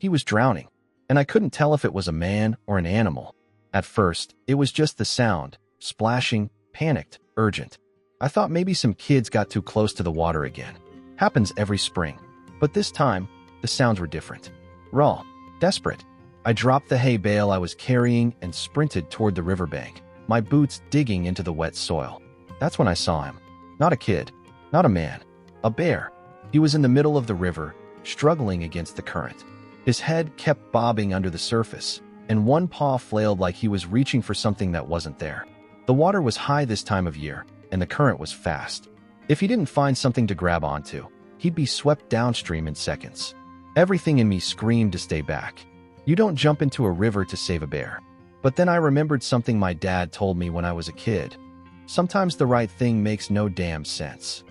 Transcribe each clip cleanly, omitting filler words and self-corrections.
He was drowning, and I couldn't tell if it was a man or an animal. At first, it was just the sound, splashing, panicked, urgent. I thought maybe some kids got too close to the water again. Happens every spring. But this time, the sounds were different. Raw, desperate. I dropped the hay bale I was carrying and sprinted toward the riverbank, my boots digging into the wet soil. That's when I saw him. Not a kid, not a man, a bear. He was in the middle of the river, struggling against the current. His head kept bobbing under the surface, and one paw flailed like he was reaching for something that wasn't there. The water was high this time of year, and the current was fast. If he didn't find something to grab onto, he'd be swept downstream in seconds. Everything in me screamed to stay back. You don't jump into a river to save a bear. But then I remembered something my dad told me when I was a kid. Sometimes the right thing makes no damn sense.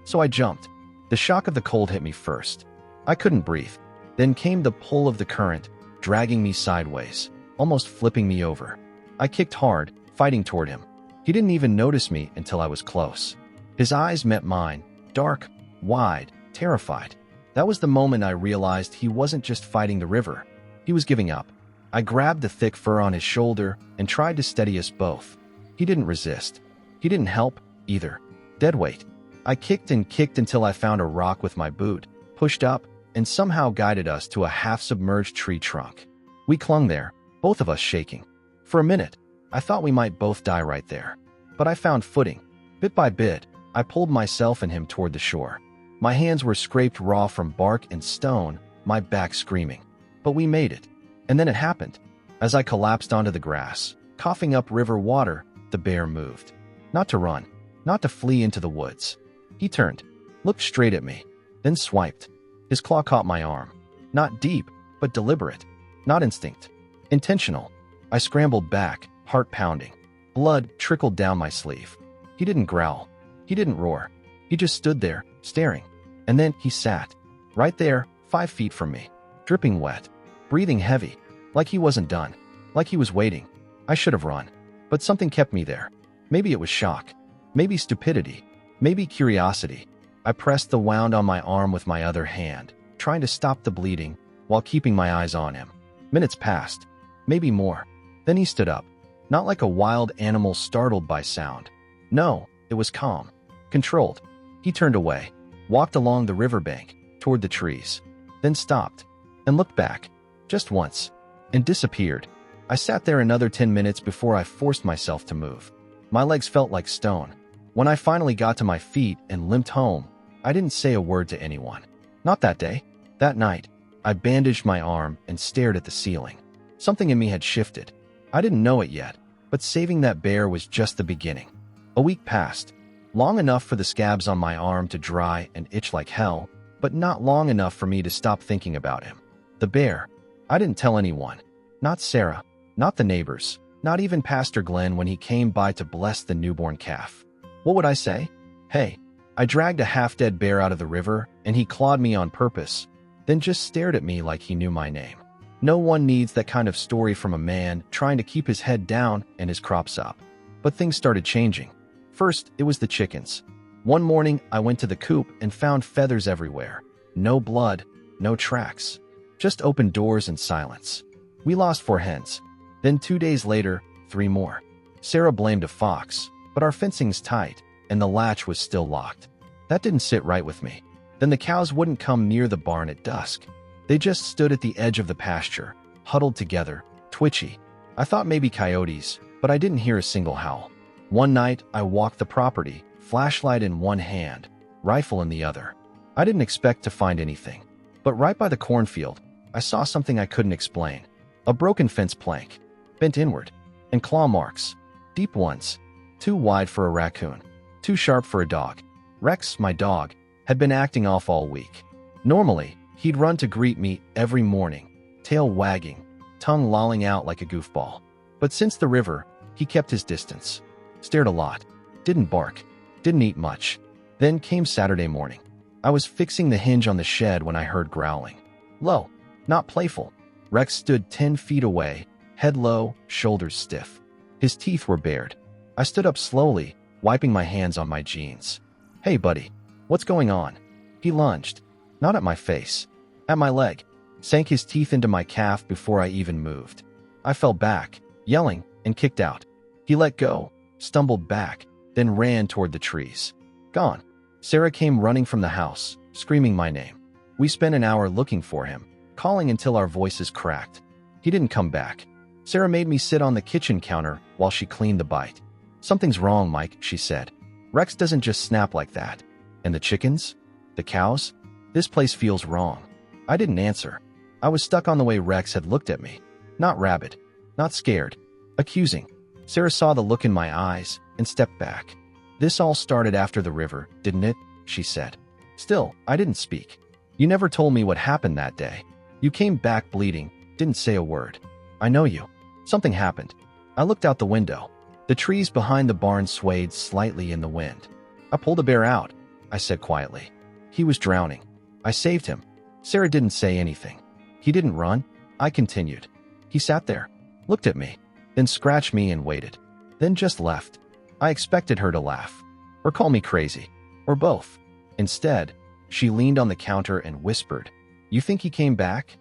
So I jumped. The shock of the cold hit me first. I couldn't breathe. Then came the pull of the current, dragging me sideways, almost flipping me over. I kicked hard, fighting toward him. He didn't even notice me until I was close. His eyes met mine, dark, wide, terrified. That was the moment I realized he wasn't just fighting the river. He was giving up. I grabbed the thick fur on his shoulder and tried to steady us both. He didn't resist. He didn't help, either. Dead weight. I kicked and kicked until I found a rock with my boot, pushed up, and somehow guided us to a half-submerged tree trunk. We clung there, both of us shaking. For a minute, I thought we might both die right there. But I found footing. Bit by bit, I pulled myself and him toward the shore. My hands were scraped raw from bark and stone, my back screaming. But we made it. And then it happened. As I collapsed onto the grass, coughing up river water, the bear moved. Not to run, not to flee into the woods. He turned, looked straight at me, then swiped. His claw caught my arm. Not deep, but deliberate. Not instinct. Intentional. I scrambled back, heart pounding. Blood trickled down my sleeve. He didn't growl. He didn't roar. He just stood there, staring. And then he sat. Right there, 5 feet from me. Dripping wet. Breathing heavy. Like he wasn't done. Like he was waiting. I should have run. But something kept me there. Maybe it was shock. Maybe stupidity. Maybe curiosity. I pressed the wound on my arm with my other hand, trying to stop the bleeding while keeping my eyes on him. Minutes passed. Maybe more. Then he stood up. Not like a wild animal startled by sound. No, it was calm. Controlled. He turned away, walked along the riverbank, toward the trees, then stopped, and looked back, just once, and disappeared. I sat there another 10 minutes before I forced myself to move. My legs felt like stone. When I finally got to my feet and limped home, I didn't say a word to anyone. Not that day. That night, I bandaged my arm and stared at the ceiling. Something in me had shifted. I didn't know it yet, but saving that bear was just the beginning. A week passed. Long enough for the scabs on my arm to dry and itch like hell, but not long enough for me to stop thinking about him. The bear. I didn't tell anyone. Not Sarah. Not the neighbors. Not even Pastor Glenn when he came by to bless the newborn calf. What would I say? Hey, I dragged a half-dead bear out of the river, and he clawed me on purpose, then just stared at me like he knew my name. No one needs that kind of story from a man trying to keep his head down and his crops up. But things started changing. First, it was the chickens. One morning, I went to the coop and found feathers everywhere. No blood, no tracks. Just open doors and silence. We lost 4 hens. Then 2 days later, 3 more. Sarah blamed a fox, but our fencing's tight, and the latch was still locked. That didn't sit right with me. Then the cows wouldn't come near the barn at dusk. They just stood at the edge of the pasture, huddled together, twitchy. I thought maybe coyotes, but I didn't hear a single howl. One night, I walked the property, flashlight in one hand, rifle in the other. I didn't expect to find anything. But right by the cornfield, I saw something I couldn't explain. A broken fence plank, bent inward, and claw marks. Deep ones. Too wide for a raccoon. Too sharp for a dog. Rex, my dog, had been acting off all week. Normally, he'd run to greet me every morning, tail wagging, tongue lolling out like a goofball. But since the river, he kept his distance. Stared a lot. Didn't bark. Didn't eat much. Then came Saturday morning. I was fixing the hinge on the shed when I heard growling. Low, not playful. Rex stood 10 feet away, head low, shoulders stiff. His teeth were bared. I stood up slowly, wiping my hands on my jeans. Hey, buddy, what's going on? He lunged. Not at my face. At my leg. sank his teeth into my calf before I even moved. I fell back, yelling, and kicked out. He let go, stumbled back, then ran toward the trees. Gone. Sarah came running from the house, screaming my name. We spent an hour looking for him, calling until our voices cracked. He didn't come back. Sarah made me sit on the kitchen counter while she cleaned the bite. Something's wrong, Mike, she said. Rex doesn't just snap like that. And the chickens? The cows? This place feels wrong. I didn't answer. I was stuck on the way Rex had looked at me. Not rabid. Not scared. Accusing. Sarah saw the look in my eyes and stepped back. This all started after the river, didn't it? She said. Still, I didn't speak. You never told me what happened that day. You came back bleeding, didn't say a word. I know you. Something happened. I looked out the window. The trees behind the barn swayed slightly in the wind. I pulled the bear out, I said quietly. He was drowning. I saved him. Sarah didn't say anything. He didn't run. I continued. He sat there, looked at me, then scratched me and waited. Then just left. I expected her to laugh, or call me crazy, or both. Instead, she leaned on the counter and whispered, "You think he came back?"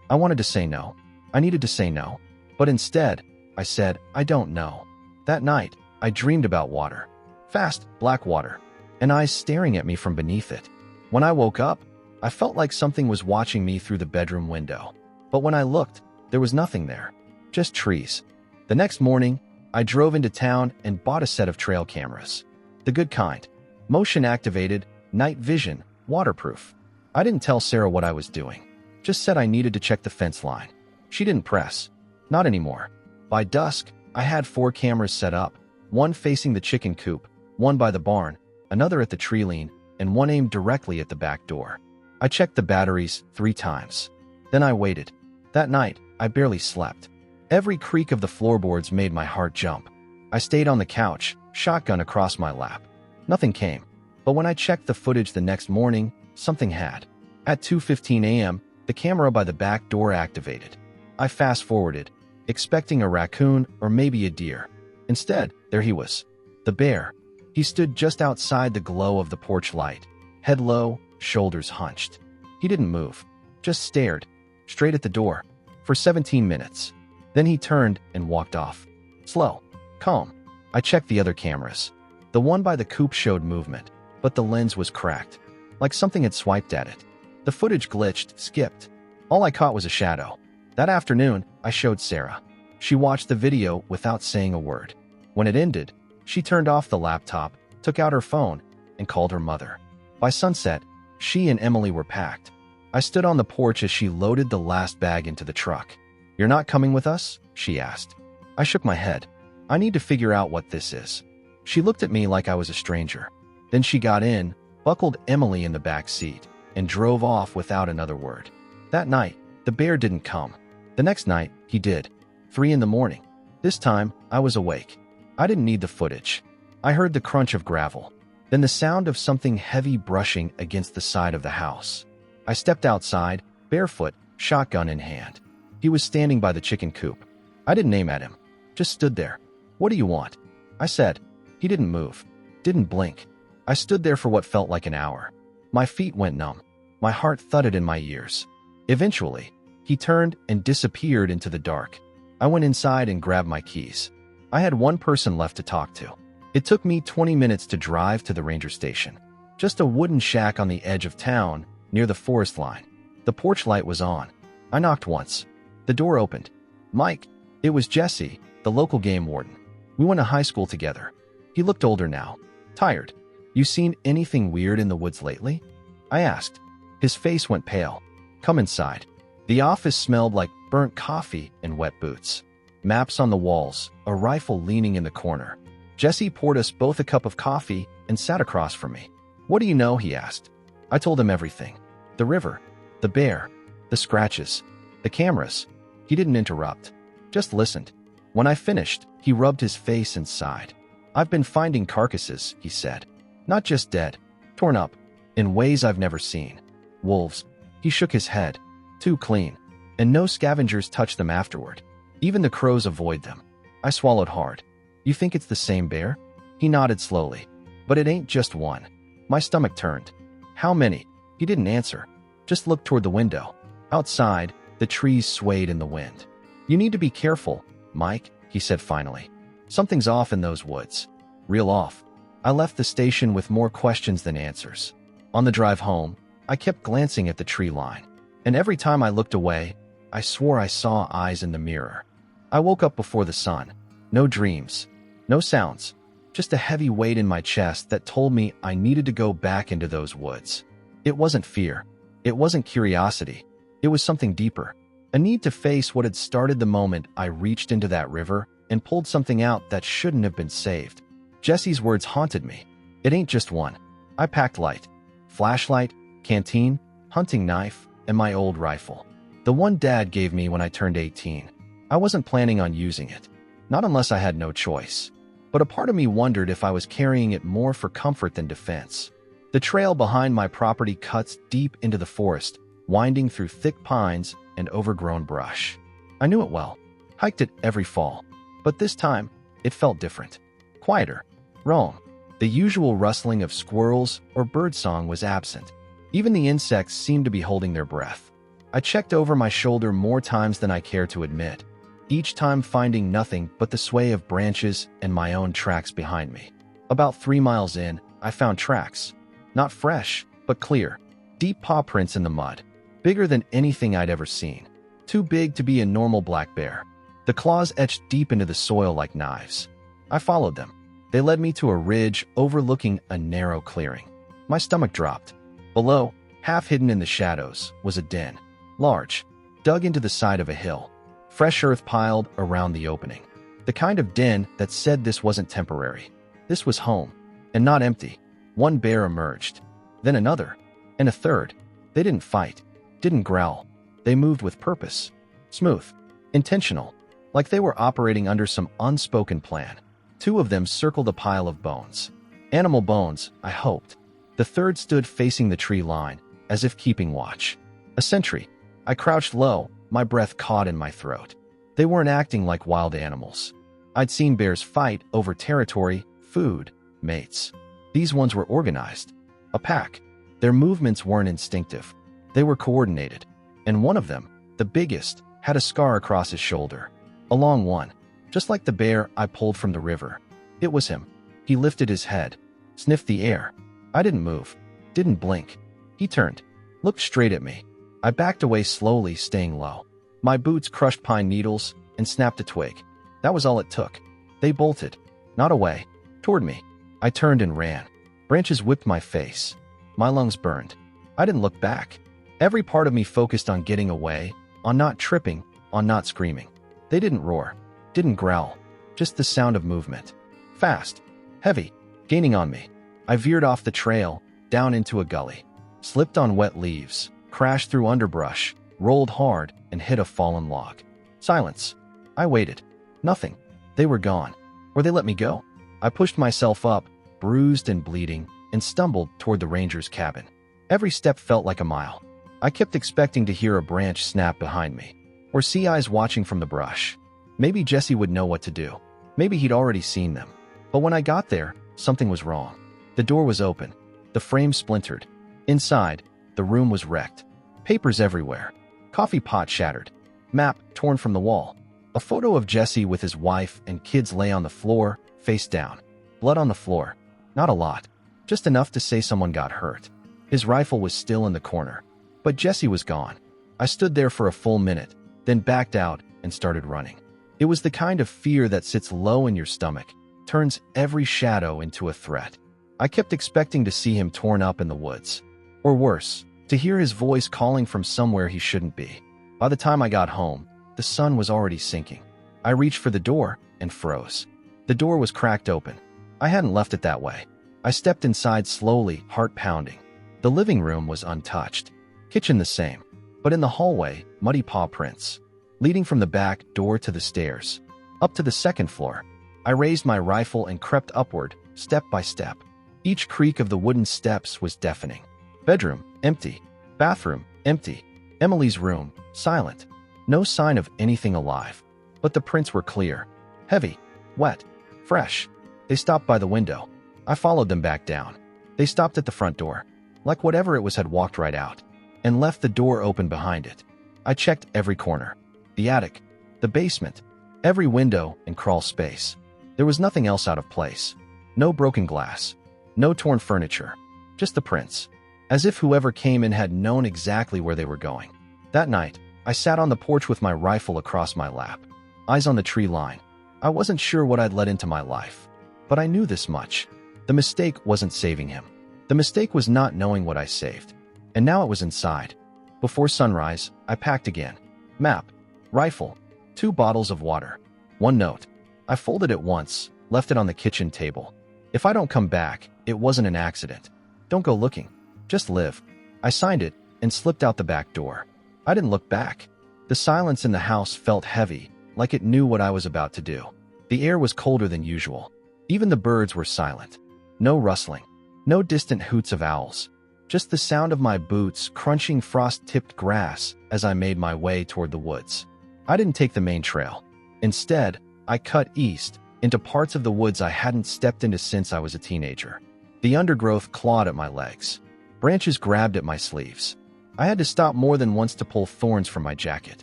I wanted to say no. I needed to say no. But instead, I said, I don't know. That night, I dreamed about water. Fast, black water, and eyes staring at me from beneath it. When I woke up, I felt like something was watching me through the bedroom window. But when I looked, there was nothing there. Just trees. The next morning, I drove into town and bought a set of trail cameras. The good kind. Motion activated, night vision, waterproof. I didn't tell Sarah what I was doing. Just said I needed to check the fence line. She didn't press. Not anymore. By dusk, I had 4 cameras set up, one facing the chicken coop, one by the barn, another at the tree line, and one aimed directly at the back door. I checked the batteries 3 times. Then I waited. That night, I barely slept. Every creak of the floorboards made my heart jump. I stayed on the couch, shotgun across my lap. Nothing came. But when I checked the footage the next morning, something had. At 2:15 a.m., the camera by the back door activated. I fast-forwarded, expecting a raccoon or maybe a deer. Instead, there he was. The bear. He stood just outside the glow of the porch light, head low, shoulders hunched. He didn't move, just stared, straight at the door, for 17 minutes. Then he turned and walked off. Slow, calm. I checked the other cameras. The one by the coop showed movement, but the lens was cracked, like something had swiped at it. The footage glitched, skipped. All I caught was a shadow. That afternoon, I showed Sarah. She watched the video without saying a word. When it ended, she turned off the laptop, took out her phone, and called her mother. By sunset, she and Emily were packed. I stood on the porch as she loaded the last bag into the truck. "You're not coming with us?" she asked. I shook my head. "I need to figure out what this is." She looked at me like I was a stranger. Then she got in, buckled Emily in the back seat, and drove off without another word. That night, the bear didn't come. The next night, he did. 3 in the morning. This time, I was awake. I didn't need the footage. I heard the crunch of gravel, then the sound of something heavy brushing against the side of the house. I stepped outside, barefoot, shotgun in hand. He was standing by the chicken coop. I didn't aim at him, just stood there. "What do you want?" I said. He didn't move, didn't blink. I stood there for what felt like an hour. My feet went numb. My heart thudded in my ears. Eventually, he turned and disappeared into the dark. I went inside and grabbed my keys. I had one person left to talk to. It took me 20 minutes to drive to the ranger station. Just a wooden shack on the edge of town, near the forest line. The porch light was on. I knocked once. The door opened. "Mike." It was Jesse, the local game warden. We went to high school together. He looked older now. Tired. "You seen anything weird in the woods lately?" I asked. His face went pale. "Come inside." The office smelled like burnt coffee and wet boots. Maps on the walls, a rifle leaning in the corner. Jesse poured us both a cup of coffee and sat across from me. "What do you know?" he asked. I told him everything. The river, the bear, the scratches, the cameras. He didn't interrupt, just listened. When I finished, he rubbed his face and sighed. "I've been finding carcasses," he said. "Not just dead, torn up, in ways I've never seen. Wolves." He shook his head. "Too clean. And no scavengers touch them afterward. Even the crows avoid them." I swallowed hard. "You think it's the same bear?" He nodded slowly. "But it ain't just one." My stomach turned. "How many?" He didn't answer, just looked toward the window. Outside, the trees swayed in the wind. "You need to be careful, Mike," he said finally. "Something's off in those woods. Real off." I left the station with more questions than answers. On the drive home, I kept glancing at the tree line, and every time I looked away, I swore I saw eyes in the mirror. I woke up before the sun. No dreams, no sounds, just a heavy weight in my chest that told me I needed to go back into those woods. It wasn't fear. It wasn't curiosity. It was something deeper. A need to face what had started the moment I reached into that river and pulled something out that shouldn't have been saved. Jesse's words haunted me. "It ain't just one." I packed light. Flashlight, canteen, hunting knife, and my old rifle. The one Dad gave me when I turned 18. I wasn't planning on using it. Not unless I had no choice. But a part of me wondered if I was carrying it more for comfort than defense. The trail behind my property cuts deep into the forest, winding through thick pines and overgrown brush. I knew it well. Hiked it every fall. But this time, it felt different. Quieter. Wrong. The usual rustling of squirrels or birdsong was absent. Even the insects seemed to be holding their breath. I checked over my shoulder more times than I care to admit, each time finding nothing but the sway of branches and my own tracks behind me. About 3 miles in, I found tracks. Not fresh, but clear. Deep paw prints in the mud. Bigger than anything I'd ever seen. Too big to be a normal black bear. The claws etched deep into the soil like knives. I followed them. They led me to a ridge overlooking a narrow clearing. My stomach dropped. Below, half hidden in the shadows, was a den. Large, dug into the side of a hill. Fresh earth piled around the opening. The kind of den that said this wasn't temporary. This was home, and not empty. One bear emerged. Then another, and a third. They didn't fight, didn't growl. They moved with purpose. Smooth, intentional, like they were operating under some unspoken plan. 2 of them circled a pile of bones. Animal bones, I hoped. The third stood facing the tree line, as if keeping watch. A sentry. I crouched low, my breath caught in my throat. They weren't acting like wild animals. I'd seen bears fight over territory, food, mates. These ones were organized. A pack. Their movements weren't instinctive. They were coordinated. And one of them, the biggest, had a scar across his shoulder. A long one. Just like the bear I pulled from the river. It was him. He lifted his head, sniffed the air. I didn't move, didn't blink. He turned, looked straight at me. I backed away slowly, staying low. My boots crushed pine needles and snapped a twig. That was all it took. They bolted, not away, toward me. I turned and ran. Branches whipped my face. My lungs burned. I didn't look back. Every part of me focused on getting away, on not tripping, on not screaming. They didn't roar. Didn't growl, just the sound of movement. Fast, heavy, gaining on me. I veered off the trail, down into a gully. Slipped on wet leaves, crashed through underbrush, rolled hard, and hit a fallen log. Silence. I waited. Nothing. They were gone. Or they let me go. I pushed myself up, bruised and bleeding, and stumbled toward the ranger's cabin. Every step felt like a mile. I kept expecting to hear a branch snap behind me, or see eyes watching from the brush. Maybe Jesse would know what to do. Maybe he'd already seen them. But when I got there, something was wrong. The door was open. The frame splintered. Inside, the room was wrecked. Papers everywhere. Coffee pot shattered. Map torn from the wall. A photo of Jesse with his wife and kids lay on the floor, face down. Blood on the floor. Not a lot. Just enough to say someone got hurt. His rifle was still in the corner. But Jesse was gone. I stood there for a full minute, then backed out and started running. It was the kind of fear that sits low in your stomach, turns every shadow into a threat. I kept expecting to see him torn up in the woods. Or worse, to hear his voice calling from somewhere he shouldn't be. By the time I got home, the sun was already sinking. I reached for the door and froze. The door was cracked open. I hadn't left it that way. I stepped inside slowly, heart pounding. The living room was untouched. Kitchen the same. But in the hallway, muddy paw prints. Leading from the back door to the stairs. Up to the second floor. I raised my rifle and crept upward, step by step. Each creak of the wooden steps was deafening. Bedroom, empty. Bathroom, empty. Emily's room, silent. No sign of anything alive. But the prints were clear. Heavy. Wet. Fresh. They stopped by the window. I followed them back down. They stopped at the front door. Like whatever it was had walked right out. And left the door open behind it. I checked every corner. The attic, the basement, every window and crawl space. There was nothing else out of place. No broken glass. No torn furniture. Just the prints. As if whoever came in had known exactly where they were going. That night, I sat on the porch with my rifle across my lap. Eyes on the tree line. I wasn't sure what I'd let into my life. But I knew this much. The mistake wasn't saving him. The mistake was not knowing what I saved. And now it was inside. Before sunrise, I packed again. Map. Rifle. 2 bottles of water. 1 note. I folded it once, left it on the kitchen table. If I don't come back, it wasn't an accident. Don't go looking. Just live. I signed it and slipped out the back door. I didn't look back. The silence in the house felt heavy, like it knew what I was about to do. The air was colder than usual. Even the birds were silent. No rustling. No distant hoots of owls. Just the sound of my boots crunching frost-tipped grass as I made my way toward the woods. I didn't take the main trail. Instead, I cut east into parts of the woods I hadn't stepped into since I was a teenager. The undergrowth clawed at my legs. Branches grabbed at my sleeves. I had to stop more than once to pull thorns from my jacket.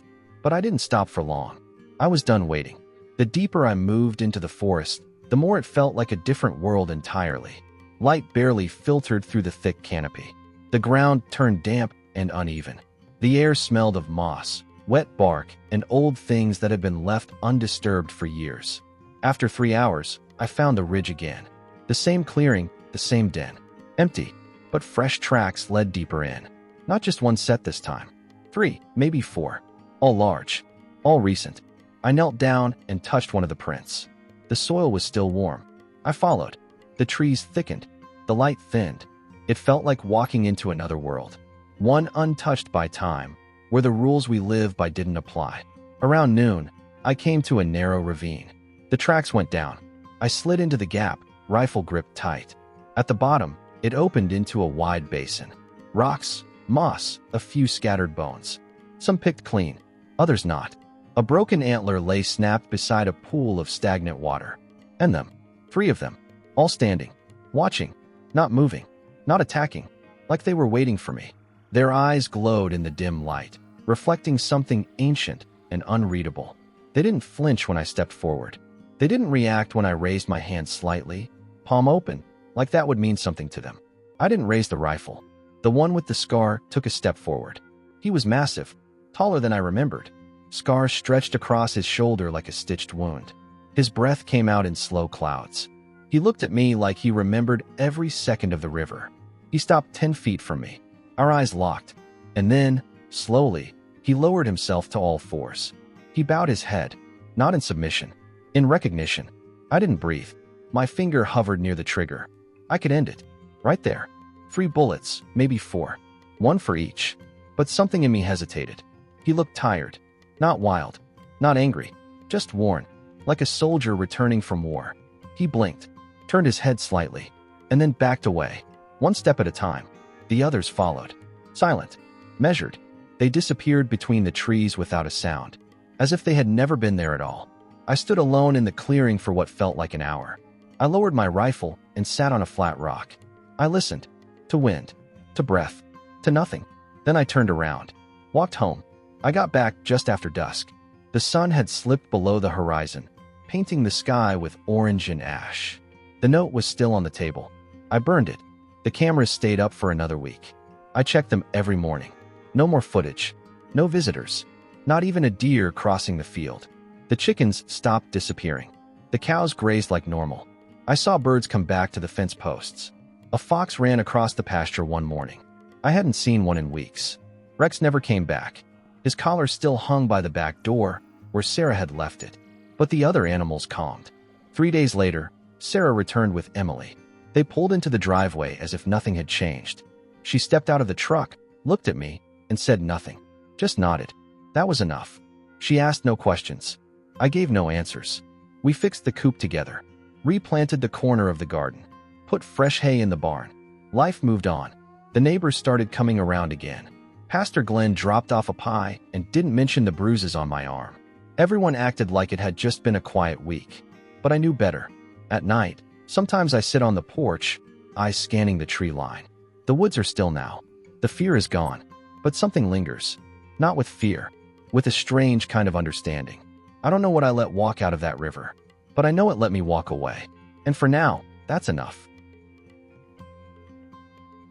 But I didn't stop for long. I was done waiting. The deeper I moved into the forest, the more it felt like a different world entirely. Light barely filtered through the thick canopy. The ground turned damp and uneven. The air smelled of moss, wet bark, and old things that had been left undisturbed for years. After 3 hours, I found the ridge again. The same clearing, the same den. Empty, but fresh tracks led deeper in. Not just one set this time. 3, maybe 4. All large. All recent. I knelt down and touched one of the prints. The soil was still warm. I followed. The trees thickened. The light thinned. It felt like walking into another world. One untouched by time, where the rules we live by didn't apply. Around noon, I came to a narrow ravine. The tracks went down. I slid into the gap, rifle gripped tight. At the bottom, it opened into a wide basin. Rocks, moss, a few scattered bones. Some picked clean, others not. A broken antler lay snapped beside a pool of stagnant water. And them, 3 of them, all standing, watching, not moving, not attacking, like they were waiting for me. Their eyes glowed in the dim light, reflecting something ancient and unreadable. They didn't flinch when I stepped forward. They didn't react when I raised my hand slightly, palm open, like that would mean something to them. I didn't raise the rifle. The one with the scar took a step forward. He was massive, taller than I remembered. Scars stretched across his shoulder like a stitched wound. His breath came out in slow clouds. He looked at me like he remembered every second of the river. He stopped 10 feet from me. Our eyes locked. And then, slowly, he lowered himself to all fours. He bowed his head, not in submission, in recognition. I didn't breathe. My finger hovered near the trigger. I could end it. Right there. 3 bullets, maybe 4. 1 for each. But something in me hesitated. He looked tired. Not wild. Not angry. Just worn. Like a soldier returning from war. He blinked, turned his head slightly, and then backed away. 1 step at a time. The others followed. Silent. Measured. They disappeared between the trees without a sound. As if they had never been there at all. I stood alone in the clearing for what felt like an hour. I lowered my rifle and sat on a flat rock. I listened. To wind. To breath. To nothing. Then I turned around. Walked home. I got back just after dusk. The sun had slipped below the horizon, painting the sky with orange and ash. The note was still on the table. I burned it. The cameras stayed up for another week. I checked them every morning. No more footage. No visitors. Not even a deer crossing the field. The chickens stopped disappearing. The cows grazed like normal. I saw birds come back to the fence posts. A fox ran across the pasture one morning. I hadn't seen one in weeks. Rex never came back. His collar still hung by the back door, where Sarah had left it. But the other animals calmed. 3 days later, Sarah returned with Emily. They pulled into the driveway as if nothing had changed. She stepped out of the truck, looked at me, and said nothing. Just nodded. That was enough. She asked no questions. I gave no answers. We fixed the coop together, replanted the corner of the garden, put fresh hay in the barn. Life moved on. The neighbors started coming around again. Pastor Glenn dropped off a pie and didn't mention the bruises on my arm. Everyone acted like it had just been a quiet week. But I knew better. At night, sometimes I sit on the porch, eyes scanning the tree line. The woods are still now. The fear is gone. But something lingers. Not with fear, with a strange kind of understanding. I don't know what I let walk out of that river, but I know it let me walk away. And for now, that's enough.